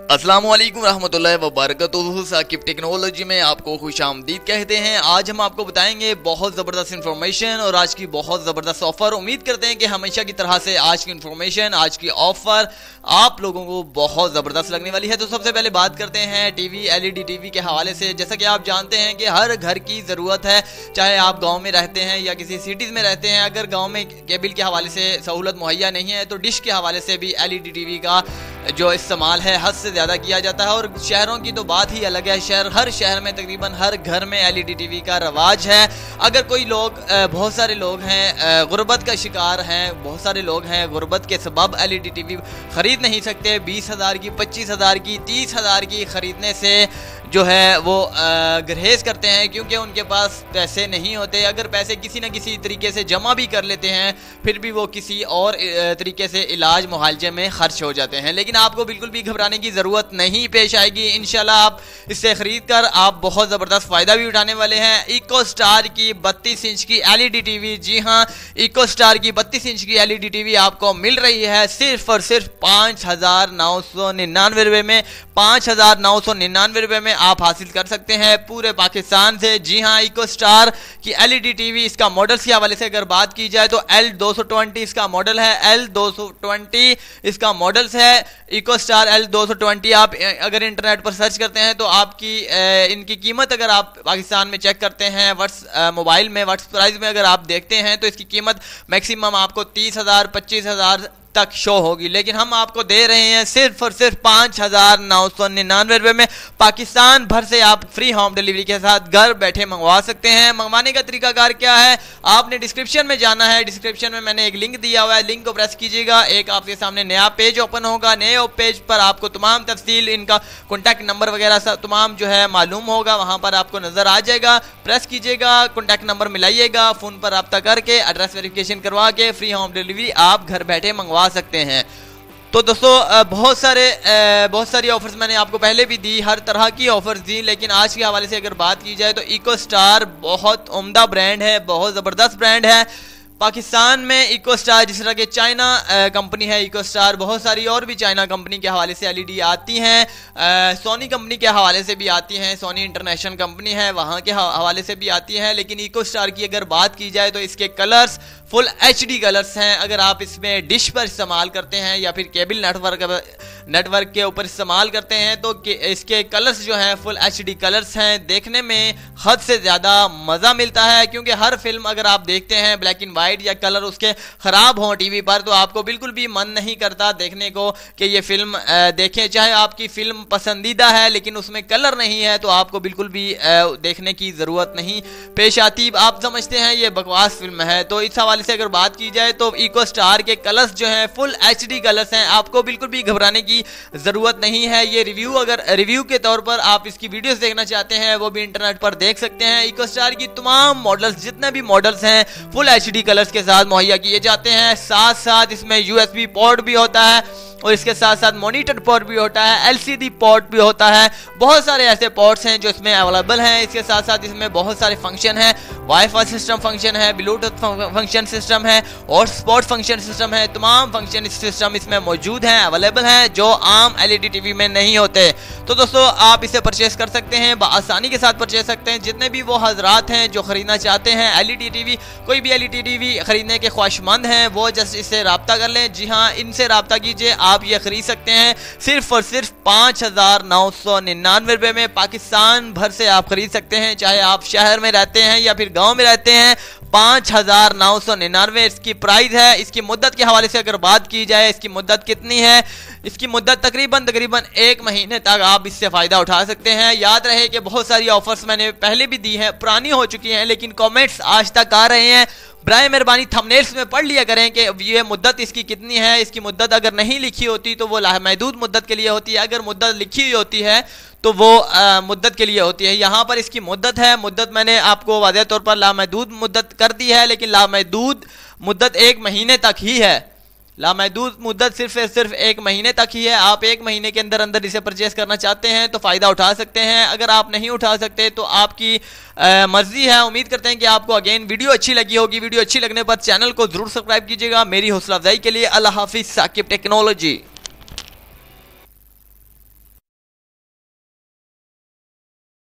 अस्सलामुअलैकुम रहमतुल्लाहि व बरकातुहू। साकिब टेक्नोलॉजी में आपको खुशामदीद कहते हैं। आज हम आपको बताएंगे बहुत ज़बरदस्त इन्फॉर्मेशन और आज की बहुत ज़बरदस्त ऑफ़र। उम्मीद करते हैं कि हमेशा की तरह से आज की इन्फॉर्मेशन, आज की ऑफ़र आप लोगों को बहुत ज़बरदस्त लगने वाली है। तो सबसे पहले बात करते हैं टीवी, एलईडी टीवी के हवाले से। जैसा कि आप जानते हैं कि हर घर की ज़रूरत है, चाहे आप गाँव में रहते हैं या किसी सिटीज़ में रहते हैं। अगर गाँव में केबल के हवाले से सहूलत मुहैया नहीं है तो डिश के हवाले से भी एलईडी टीवी का जो इस्तेमाल है हद से ज़्यादा किया जाता है। और शहरों की तो बात ही अलग है। हर शहर में तकरीबन हर घर में एलईडी टीवी का रवाज है। अगर कोई लोग, बहुत सारे लोग हैं गुर्बत का शिकार हैं, बहुत सारे लोग हैं गुर्बत के सबब एलईडी टीवी ख़रीद नहीं सकते। 20,000 की, 25,000 की, 30,000 की ख़रीदने से जो है वो गुरेज करते हैं क्योंकि उनके पास पैसे नहीं होते। अगर पैसे किसी न किसी तरीके से जमा भी कर लेते हैं फिर भी वो किसी और तरीके से इलाज मुआलजे में खर्च हो जाते हैं। लेकिन आपको बिल्कुल भी घबराने की ज़रूरत नहीं पेश आएगी। इंशाल्लाह आप इससे ख़रीद कर आप बहुत ज़बरदस्त फ़ायदा भी उठाने वाले हैं। इको स्टार की 32 इंच की एलईडी टीवी, जी हाँ, इको स्टार की 32 इंच की एलईडी टीवी आपको मिल रही है सिर्फ और सिर्फ 5,999 रुपये में। 5,999 रुपये में आप हासिल कर सकते हैं पूरे पाकिस्तान से। जी हाँ, इको स्टार की एलईडी टीवी, इसका मॉडल्स के हवाले से अगर बात की जाए तो L220 इसका मॉडल है, L220 इसका मॉडल्स है। इको स्टार L220 आप अगर इंटरनेट पर सर्च करते हैं तो आपकी इनकी कीमत अगर आप पाकिस्तान में चेक करते हैं मोबाइल में व्हाट्स प्राइस में अगर आप देखते हैं तो इसकी कीमत मैक्सिमम आपको 30,000 25,000 तक शो होगी। लेकिन हम आपको दे रहे हैं सिर्फ और सिर्फ 5,999 रुपये में। पाकिस्तान भर से आप फ्री होम डिलीवरी के साथ घर बैठे मंगवा सकते हैं। मंगवाने का तरीकाकार क्या है, आपने डिस्क्रिप्शन में जाना है। डिस्क्रिप्शन में मैंने एक लिंक दिया हुआ है, लिंक को प्रेस कीजिएगा, एक आपके सामने नया पेज ओपन होगा। नए पेज पर आपको तमाम तफसील, इनका कॉन्टैक्ट नंबर वगैरह सब तमाम जो है मालूम होगा, वहाँ पर आपको नज़र आ जाएगा। प्रेस कीजिएगा, कॉन्टैक्ट नंबर मिलाइएगा, फ़ोन पर रब्ता करके एड्रेस वेरिफिकेशन करवा के फ्री होम डिलीवरी आप घर बैठे मंगवा सकते हैं। तो दोस्तों बहुत सारी ऑफर्स मैंने आपको पहले भी दी, हर तरह की ऑफर्स दी। लेकिन आज के हवाले से अगर बात की जाए तो इको स्टार बहुत उम्दा ब्रांड है, बहुत ज़बरदस्त ब्रांड है। पाकिस्तान में इको स्टार, जिस तरह के चाइना कंपनी है इको स्टार, बहुत सारी और भी चाइना कंपनी के हवाले से एलईडी आती हैं। सोनी कंपनी के हवाले से भी आती हैं, सोनी इंटरनेशनल कंपनी है वहाँ के हवाले से भी आती हैं। लेकिन इको स्टार की अगर बात की जाए तो इसके कलर्स फुल HD कलर्स हैं। अगर आप इसमें डिश पर इस्तेमाल करते हैं या फिर केबल नेटवर्क के ऊपर इस्तेमाल करते हैं तो इसके कलर्स जो हैं फुल HD कलर्स हैं। देखने में हद से ज़्यादा मज़ा मिलता है क्योंकि हर फिल्म अगर आप देखते हैं ब्लैक एंड वाइट या कलर उसके ख़राब हों टीवी पर तो आपको बिल्कुल भी मन नहीं करता देखने को कि ये फिल्म देखें। चाहे आपकी फिल्म पसंदीदा है लेकिन उसमें कलर नहीं है तो आपको बिल्कुल भी देखने की ज़रूरत नहीं पेश आती। आप समझते हैं ये बकवास फिल्म है। तो इस हवाले से अगर बात की जाए तो इको स्टार के कलर्स जो हैं फुल HD कलर्स हैं, आपको बिल्कुल भी घबराने की ज़रूरत नहीं है। ये रिव्यू के तौर पर आप इसकी वीडियोस देखना चाहते हैं वो भी इंटरनेट पर देख सकते हैं। इको स्टार की तमाम मॉडल्स, जितने भी मॉडल्स हैं फुल HD कलर्स के साथ मुहैया किए जाते हैं। साथ साथ इसमें USB पोर्ट भी होता है और इसके साथ साथ मॉनिटर पोर्ट भी होता है, LCD पोर्ट भी होता है। बहुत सारे ऐसे पोर्ट्स हैं जो इसमें अवेलेबल हैं। इसके साथ साथ इसमें बहुत सारे फंक्शन हैं, वाईफाई सिस्टम फंक्शन है, ब्लूटूथ फंक्शन सिस्टम है और स्पॉट फंक्शन सिस्टम है। तमाम फंक्शन सिस्टम इसमें मौजूद हैं, अवेलेबल हैं, जो आम एलईडी टीवी में नहीं होते। तो दोस्तों आप इसे परचेस कर सकते हैं, आसानी के साथ परचेस सकते हैं। जितने भी वो हजरात हैं जो खरीदना चाहते हैं एलईडी टीवी, कोई भी एलईडी टीवी खरीदने के ख्वाहिशमंद हैं, वो जस्ट इससे रब्ता कर लें। जी हाँ, इनसे रब्ता कीजिए, आप ये खरीद सकते हैं सिर्फ और सिर्फ 5,999 रुपये में। पाकिस्तान भर से आप खरीद सकते हैं, चाहे आप शहर में रहते हैं या फिर गांव में रहते हैं। 5,999 इसकी प्राइस है। इसकी मुद्दत के हवाले से अगर बात की जाए, इसकी मुद्दत कितनी है, इसकी मुद्दत तकरीबन 1 महीने तक आप इससे फ़ायदा उठा सकते हैं। याद रहे कि बहुत सारी ऑफर्स मैंने पहले भी दी हैं, पुरानी हो चुकी हैं, लेकिन कमेंट्स आज तक आ रहे हैं। बराए मेहरबानी थंबनेल्स में पढ़ लिया करें कि ये मुद्दत इसकी कितनी है। इसकी मुद्दत अगर नहीं लिखी होती तो वो लामहदूद मुद्दत के लिए होती है, अगर मुद्दत लिखी हुई होती है तो वो मुद्दत के लिए होती है। यहाँ पर इसकी मुद्दत है, मुद्दत मैंने आपको वाज़ेह तौर पर लामहदूद मुद्दत कर दी है, लेकिन लामहदूद मुद्दत 1 महीने तक ही है। लामहदूद मुद्दत सिर्फ 1 महीने तक ही है। आप 1 महीने के अंदर अंदर इसे परचेस करना चाहते हैं तो फ़ायदा उठा सकते हैं। अगर आप नहीं उठा सकते तो आपकी मर्जी है। उम्मीद करते हैं कि आपको अगेन वीडियो अच्छी लगी होगी। वीडियो अच्छी लगने पर चैनल को ज़रूर सब्सक्राइब कीजिएगा। मेरी हौसला अफजाई के लिए अल्लाह हाफिज़। साकिब टेक्नोलॉजी।